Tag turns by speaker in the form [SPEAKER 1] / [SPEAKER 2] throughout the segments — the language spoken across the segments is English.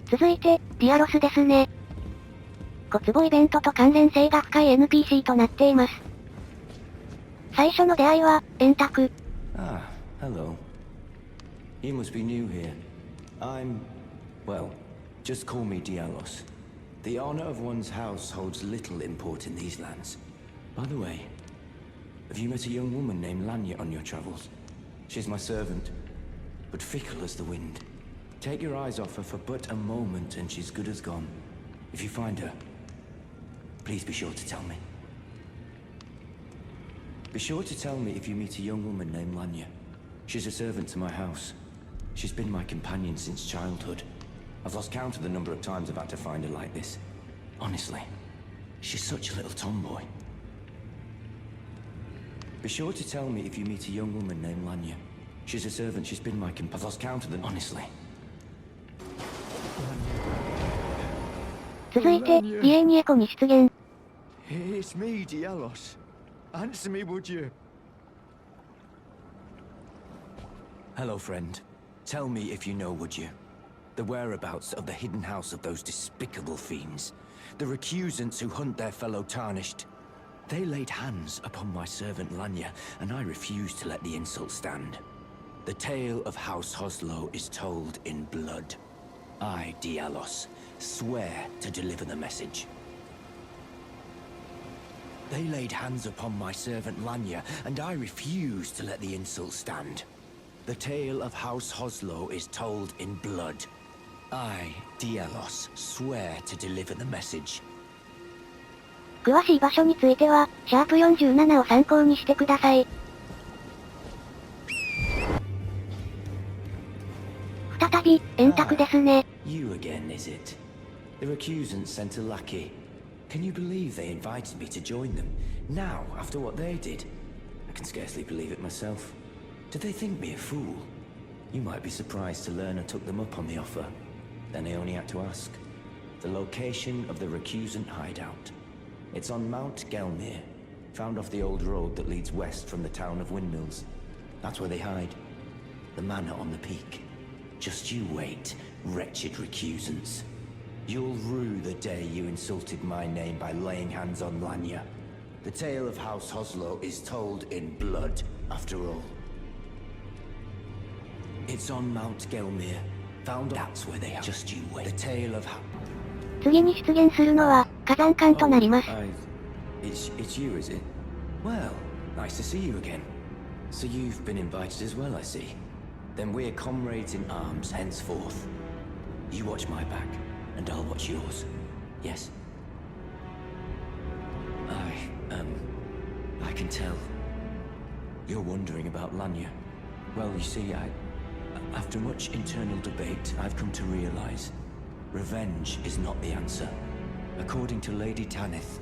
[SPEAKER 1] 続いて、ディアロスですね。小壺イベントと関連性が深い NPC となっています。最初の出会いは、円卓。
[SPEAKER 2] Ah, hello. You must be new here. Well, just call me Dialos. The honor of one's house holds little import in these lands. By the way, have you met a young woman named Lanya on your travels? She's my servant, but fickle as the wind. Take your eyes off her for but a moment and she's good as gone. If you find her, please be sure to tell me. Be sure to tell me if you meet a young woman named Lanya. She's a servant to my house. She's been my companion since childhood. I've lost count of the number of times I've had to find her like this. Honestly, she's such a little tomboy. Be sure to tell me if you meet a young woman named Lanya. She's a servant, she's been my companion. I've lost count of them, honestly.
[SPEAKER 1] 続いて、家にエコに出現。
[SPEAKER 3] It's me, Dialos. Answer me, would you?
[SPEAKER 2] Hello, friend. Tell me if you know, would you? The whereabouts of the hidden house of those despicable fiends. The recusants who hunt their fellow tarnished. They laid hands upon my servant Lanya, and I refused to let the insult stand. The tale of House Hoslow is told in blood. I, Dialos, swear to deliver the message. They laid hands upon my servant Lanya, and I refuse to let the insult stand. The tale of House Hoslow is told in blood. I, Dialos, swear to deliver the message.
[SPEAKER 1] 詳しい場所については、シャープ47を参考にしてください。再び、円卓ですね。
[SPEAKER 2] You again, is it? The recusants sent a lackey. Can you believe they invited me to join them? Now, after what they did? I can scarcely believe it myself. Did they think me a fool? You might be surprised to learn I took them up on the offer. Then I only had to ask. The location of the recusant hideout. It's on Mount Gelmir, found off the old road that leads west from the town of Windmills. That's where they hide. The manor on the peak. Just you wait, wretched recusants. You'll rue the day you insulted my name by laying hands on Lanya. The tale of House Hoslow is told in blood, after all. It's on Mount Gelmir. Found that's where they are. Just you wait. The tale of how...
[SPEAKER 1] 次に出現するのは、火山艦となります。
[SPEAKER 2] It's you, is it? Well, nice to see you again. So you've been invited as well, I see. Then we're comrades in arms henceforth. You watch my back, and I'll watch yours. Yes? I can tell. You're wondering about Lanya. Well, you see, after much internal debate, I've come to realize revenge is not the answer. According to Lady Tanith,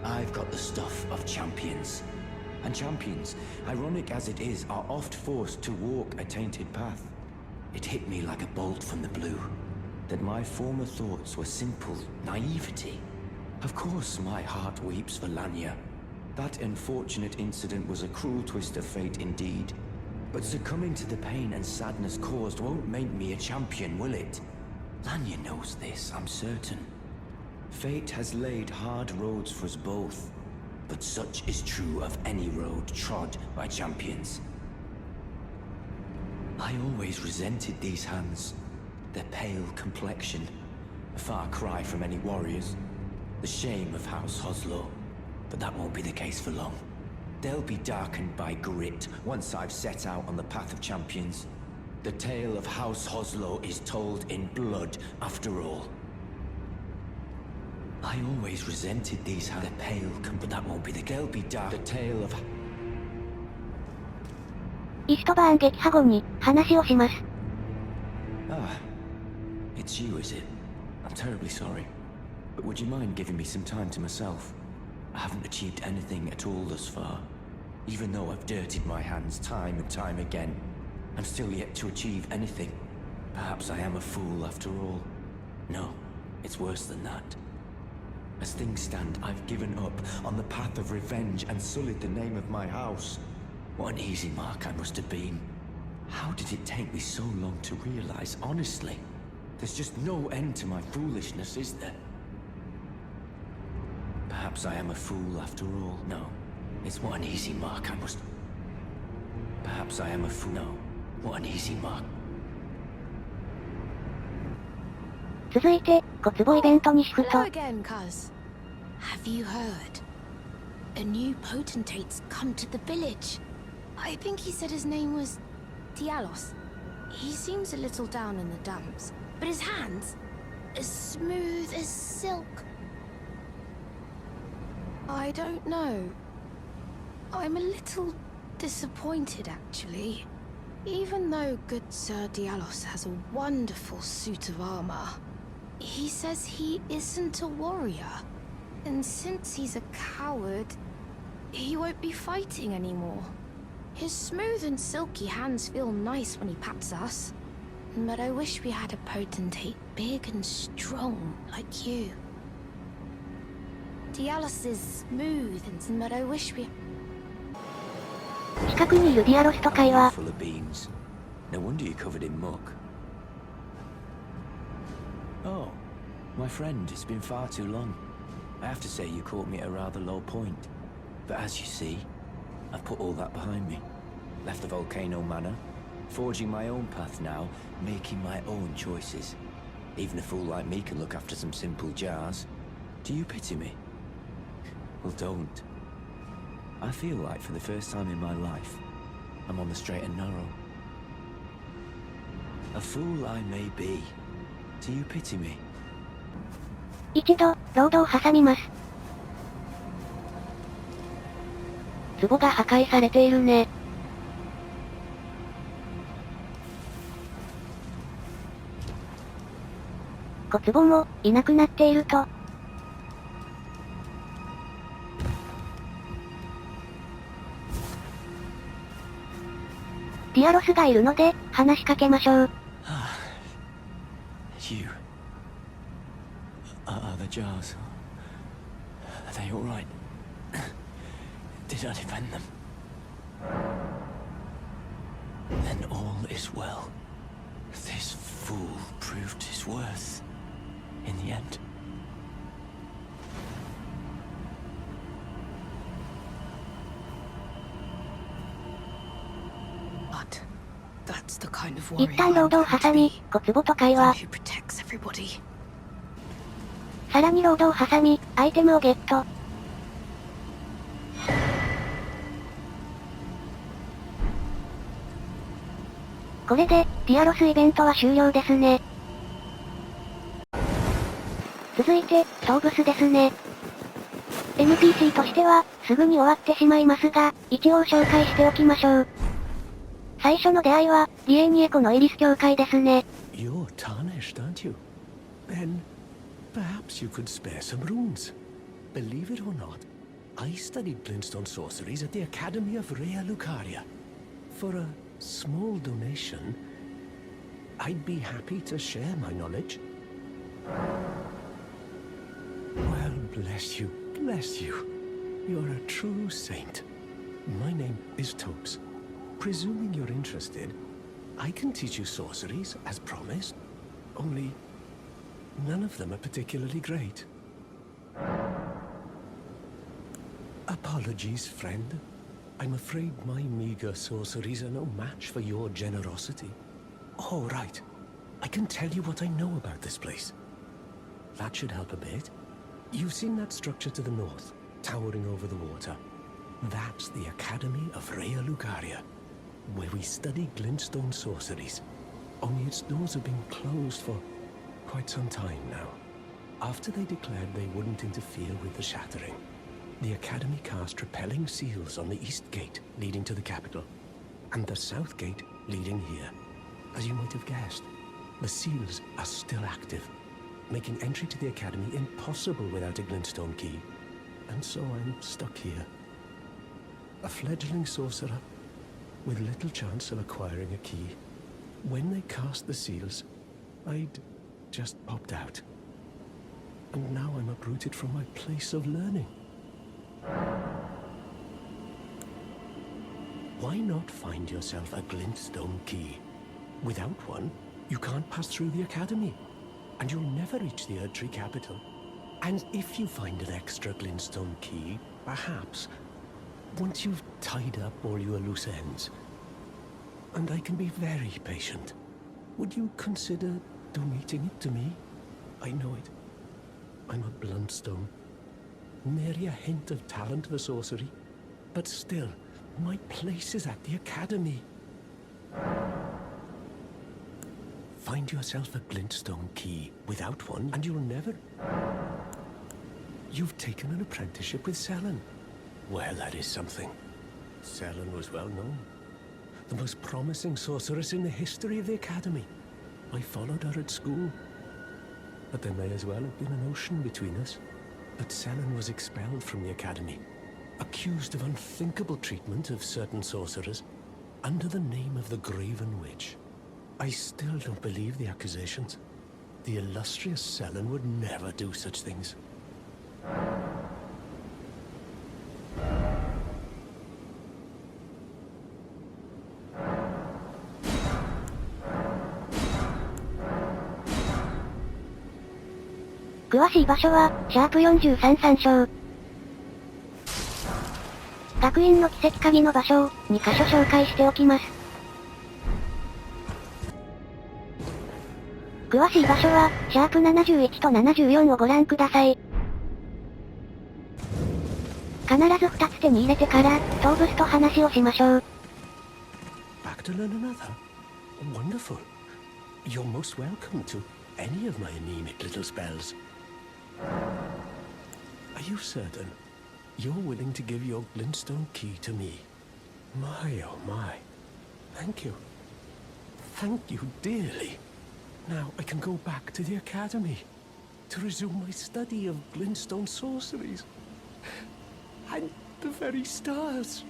[SPEAKER 2] I've got the stuff of champions. And champions, ironic as it is, are oft forced to walk a tainted path. It hit me like a bolt from the blue, that my former thoughts were simple naivety. Of course my heart weeps for Lanya. That unfortunate incident was a cruel twist of fate indeed. But succumbing to the pain and sadness caused won't make me a champion, will it? Lanya knows this, I'm certain. Fate has laid hard roads for us both, but such is true of any road trod by champions. I always resented these hands, their pale complexion, a far cry from any warriors. The shame of House Hoslow, but that won't be the case for long. They'll be darkened by grit once I've set out on the path of champions. The tale of House Hoslow is told in blood, after all. I always resented these hands, their pale but that won't be the case. They'll be dark. The tale of...
[SPEAKER 1] イストバーン撃破後に話をします。
[SPEAKER 2] Ah, it's you, is it? I'm terribly sorry. But would you mind giving me some time to myself? I haven't achieved anything at all thus far. Even though I've dirtied my hands time and time again, I'm still yet to achieve anything. Perhaps I am a fool after all. No, it's worse than that. As things stand, I've given up on the path of revenge and sullied the name of my house. What an easy mark I must have been. How did it take me so long to realize, honestly? There's just no end to my foolishness, is there? Perhaps I am a fool after all. No, it's what an easy mark I must... Perhaps I am a fool. No, what an easy mark.
[SPEAKER 1] 続いて、小壺イベントにシフト。
[SPEAKER 4] Hello again, cuz. Have you heard? A new potentate's come to the village. I think he said his name was Dialos. He seems a little down in the dumps, but his hands, as smooth as silk. I don't know. I'm a little disappointed, actually. Even though good Sir Dialos has a wonderful suit of armor, he says he isn't a warrior. And since he's a coward, he won't be fighting anymore. His smooth and silky hands feel nice when he pats us. But I wish we had a potentate big and strong like you. Dialos is smooth and but I wish we...
[SPEAKER 1] 近くにいるディアロスと会話。
[SPEAKER 2] Full of beans. No wonder you're covered in muck. Oh, my friend, it's been far too long. I have to say you caught me at a rather low point. But as you see, I've put all that behind me. Left the volcano manor, forging my own path now, making my own choices. Even a fool like me can look after some simple jars. Do you pity me? Well, don't. I feel like for the first time in my life, I'm on the straight and narrow. A fool I may be. Do you pity me?
[SPEAKER 1] 一度、ロードを挟みます。壺が破壊されているね。小壺も、いなくなっていると。ディアロスがいるので、話しかけましょう。
[SPEAKER 2] You. Are the jars? Are they all right? Did I defend them? Then all is well. This fool proved his worth in the end.
[SPEAKER 4] But that's the kind of
[SPEAKER 1] 一
[SPEAKER 4] warrior
[SPEAKER 1] 旦ロー
[SPEAKER 4] I'm
[SPEAKER 1] ドを
[SPEAKER 4] going
[SPEAKER 1] 挟
[SPEAKER 4] to
[SPEAKER 1] み
[SPEAKER 4] be.
[SPEAKER 1] 小壺と会
[SPEAKER 4] One
[SPEAKER 1] 話。
[SPEAKER 4] who protects everybody.
[SPEAKER 1] さらにロードを挟み、アイテムをゲット。これで、ディアロスイベントは終了ですね。続いて、トーブスですね。NPC としては、すぐに終わってしまいますが、一応紹介しておきましょう。最初の出会いは、苗床のイリス教会ですね。
[SPEAKER 5] You're tarnished, aren't you? Then, perhaps you could spare some runes. Believe it or not, I studied glintstone sorceries at the Academy of Rea Lucaria. For a small donation, I'd be happy to share my knowledge. Well, bless you, bless you. You're a true saint. My name is Topes. Presuming you're interested, I can teach you sorceries, as promised. Only, none of them are particularly great. Apologies, friend. I'm afraid my meager sorceries are no match for your generosity. Oh, right. I can tell you what I know about this place. That should help a bit. You've seen that structure to the north, towering over the water. That's the Academy of Rea Lucaria, where we study glintstone sorceries. Only its doors have been closed for quite some time now. After they declared they wouldn't interfere with the shattering, the Academy cast repelling seals on the east gate leading to the capital, and the south gate leading here. As you might have guessed, the seals are still active, making entry to the Academy impossible without a glintstone key. And so I'm stuck here. A fledgling sorcerer with little chance of acquiring a key. When they cast the seals, I'd just popped out. And now I'm uprooted from my place of learning. Why not find yourself a glintstone key? Without one, You can't pass through the academy, and you'll never reach the Erdtree capital. And if you find an extra glintstone key, perhaps, once you've tied up all your loose ends, and I can be very patient, would you consider donating it to me? I know it. I'm a bluntstone. Nary a hint of talent for sorcery. But still, my place is at the academy. Find yourself a glintstone key. Without one, and you'll never... You've taken an apprenticeship with Selen. Well, that is something. Selen was well known. The most promising sorceress in the history of the academy. I followed her at school. But there may as well have been an ocean between us. But Selen was expelled from the academy, accused of unthinkable treatment of certain sorcerers, under the name of the Graven Witch. I still don't believe the accusations. The illustrious Selen would never do such things.
[SPEAKER 1] 「詳しい場所は、#43参照。学院の奇跡鍵の場所を、2カ所紹介しておきます。詳しい場所は、#71と74をご覧ください。必ず2つ手に入れてから、トーブスと話をしましょう。
[SPEAKER 5] Back to learn another? Wonderful. You're most welcome to any of my anemic little spells. Are you certain you're willing to give your glintstone key to me? My, oh my. Thank you. Thank you dearly. Now I can go back to the academy to resume my study of glintstone sorceries. And the very stars.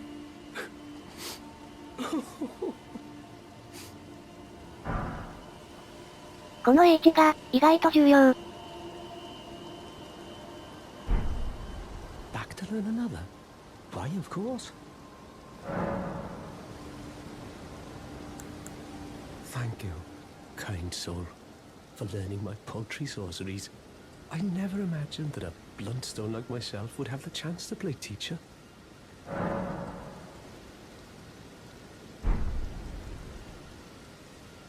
[SPEAKER 1] この H が意外と重要。
[SPEAKER 5] Back to learn another? Why, of course. Thank you, kind soul, for learning my paltry sorceries. I never imagined that a bluntstone like myself would have the chance to play teacher.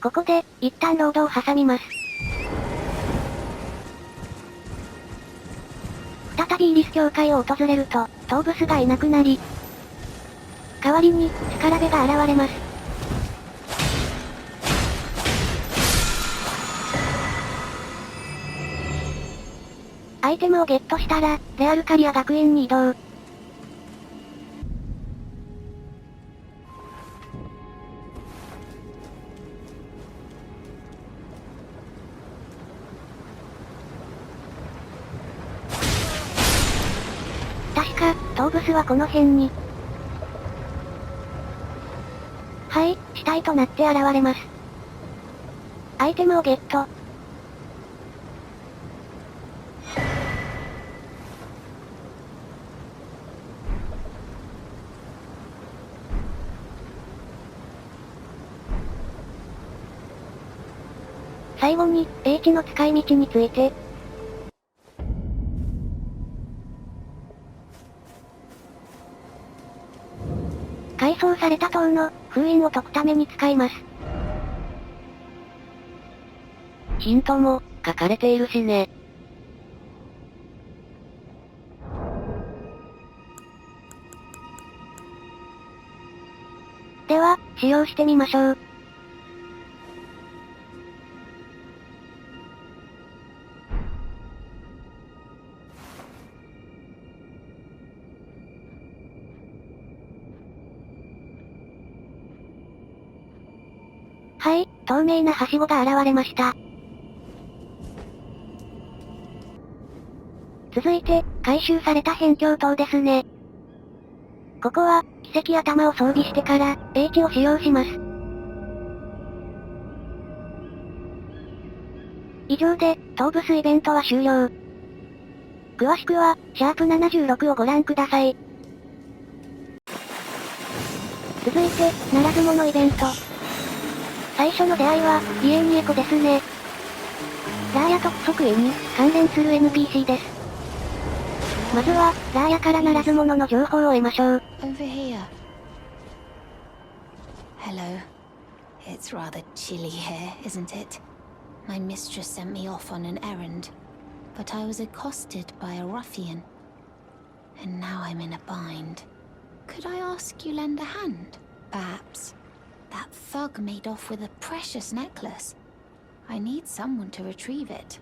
[SPEAKER 1] ここで、一旦ロードを挟みます。再びイリス教会を訪れると、トーブスがいなくなり、代わりに、スカラベが現れます。アイテムをゲットしたら、レアルカリア学院に移動。確か、トーブスはこの辺に。はい、死体となって現れます。アイテムをゲット。最後に、H の使い道について。改装された塔の封印を解くために使います。
[SPEAKER 6] ヒントも書かれているしね。
[SPEAKER 1] では、使用してみましょう。はい、透明なはしごが現れました。続いて、回収された辺境塔ですね。ここは、奇跡頭を装備してから、H を使用します。以上で、トーブスイベントは終了。詳しくは、#76をご覧ください。続いて、ならず者イベント。最初の出会いは、ディエニエコですね。ラーヤとクソクエに関連する NPC です。まずは、ラーヤからならず者の情報を得ましょう。
[SPEAKER 4] Over here. Hello. It's rather chilly here, isn't it? My mistress sent me off on an errand, but I was accosted by a ruffian. And now I'm in a bind. Could I ask you lend a hand? Perhaps. That thug made off with a precious necklace. I need someone to retrieve it.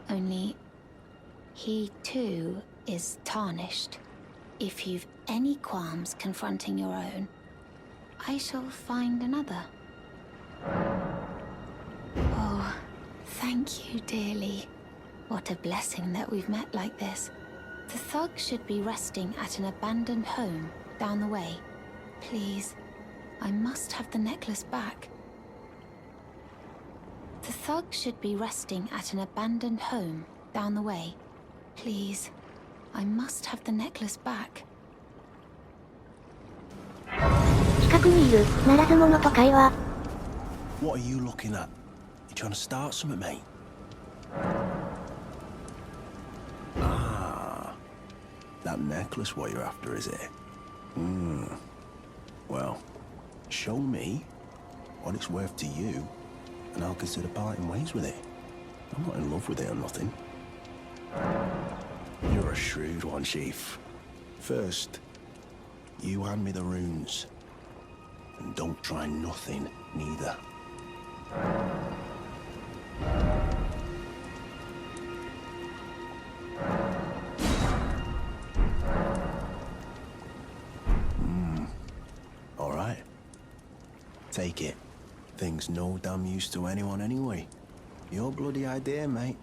[SPEAKER 4] Only, he too is tarnished. If you've any qualms confronting your own, I shall find another. Oh, thank you dearly. What a blessing that we've met like this. The thug should be resting at an abandoned home down the way. Please, I must have the necklace back. The thug should be resting at an abandoned home down the way. Please, I must have the necklace back.
[SPEAKER 1] 近くにいる、ならず者と会話。
[SPEAKER 5] What are you looking at? You trying to start something, mate? Ah, that necklace what you're after, is it? Well, show me what it's worth to you, and I'll consider parting ways with it. I'm not in love with it or nothing. You're a shrewd one, Chief. First, you hand me the runes. And don't try nothing, neither. Alright. Take it. Thing's no damn use to anyone anyway. Your bloody idea, mate.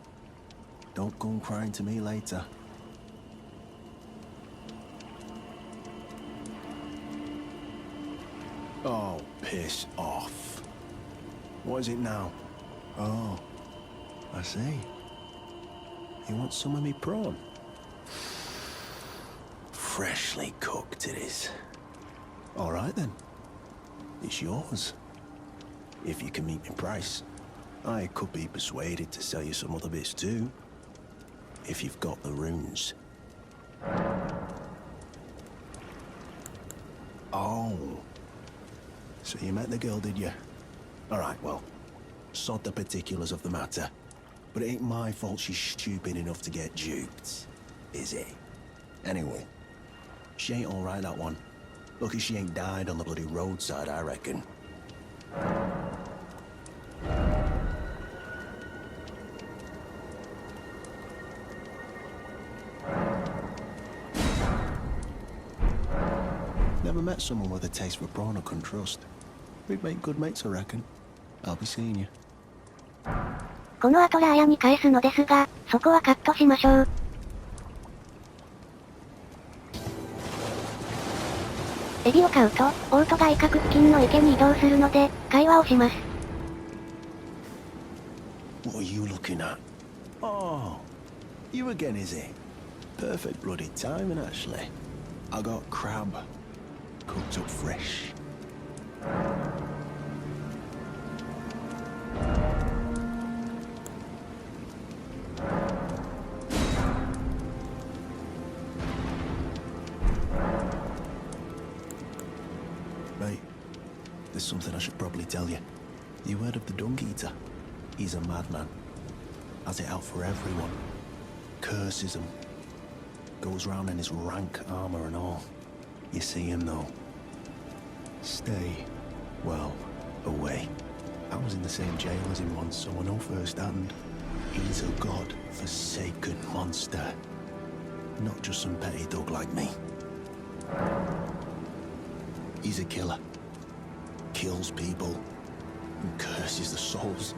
[SPEAKER 5] Don't come crying to me later. Oh, piss off. What is it now? Oh, I see. You want some of me prawn? Freshly cooked it is. All right then. It's yours. If you can meet me price. I could be persuaded to sell you some other bits too. If you've got the runes. Oh. So you met the girl, did you? Alright, well, sod the particulars of the matter. But it ain't my fault she's stupid enough to get duped, is it? Anyway, she ain't alright, that one. Lucky she ain't died on the bloody roadside, I reckon. Never met someone with a taste for prawn I couldn't trust. We'd make good mates, I reckon. I'll be seeing you.
[SPEAKER 1] この後ラーヤに返すのですが、そこはカットしましょう。エビを買うと、オートがイカクッキンの池に移動するので、会話をします。
[SPEAKER 5] What are you looking at? Oh, you again, is it? Perfect bloody timing, actually. I got crab. Cooked up fresh. Mate, there's something I should probably tell you. You heard of the Dung Eater? He's a madman. Has it out for everyone. Curses them. Goes round in his rank armor and all. You see him though. Stay, well, away. I was in the same jail as him once, so I know firsthand. He's a god-forsaken monster. Not just some petty thug like me. He's a killer. Kills people. And curses the souls.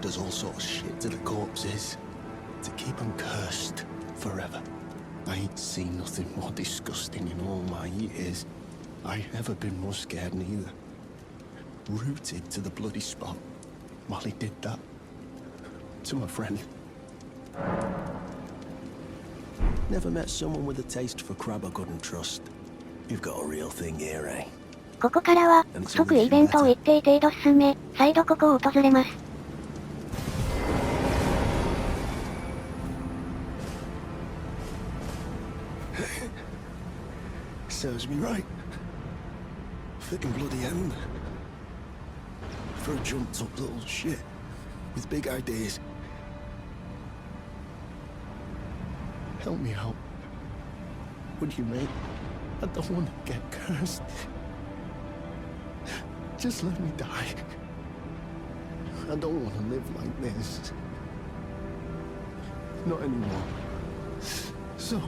[SPEAKER 5] Does all sorts of shit to the corpses. To keep them cursed forever. I ain't seen nothing more disgusting in all my years. I never been more scared neither. Rooted to the bloody spot while he did that. To my friend. Never met someone with a taste for crab I couldn't trust. You've got a real thing here, eh?
[SPEAKER 1] ここからは、不足イベントを一定程度進め、再度ここを訪れます。
[SPEAKER 5] Serves me right. Thick and bloody end. For a jumped up little shit with big ideas. Help me out. Would you, mate? I don't want to get cursed. Just let me die. I don't want to live like this. Not anymore. So,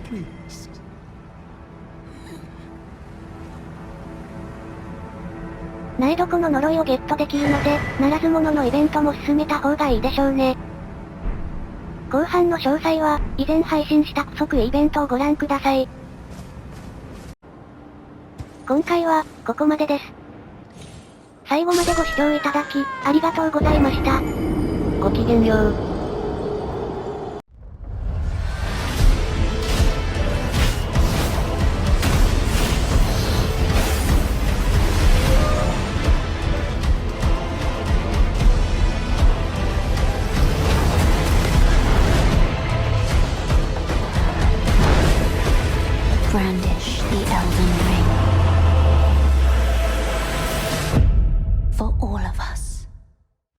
[SPEAKER 5] please.
[SPEAKER 1] 苗床の呪いをゲットできるので、ならず者のイベントも進めた方がいいでしょうね。後半の詳細は、以前配信した不足イベントをご覧ください。今回は、ここまでです。最後までご視聴いただき、ありがとうございました。
[SPEAKER 6] ごきげんよう。
[SPEAKER 7] Brandish the Elden Ring.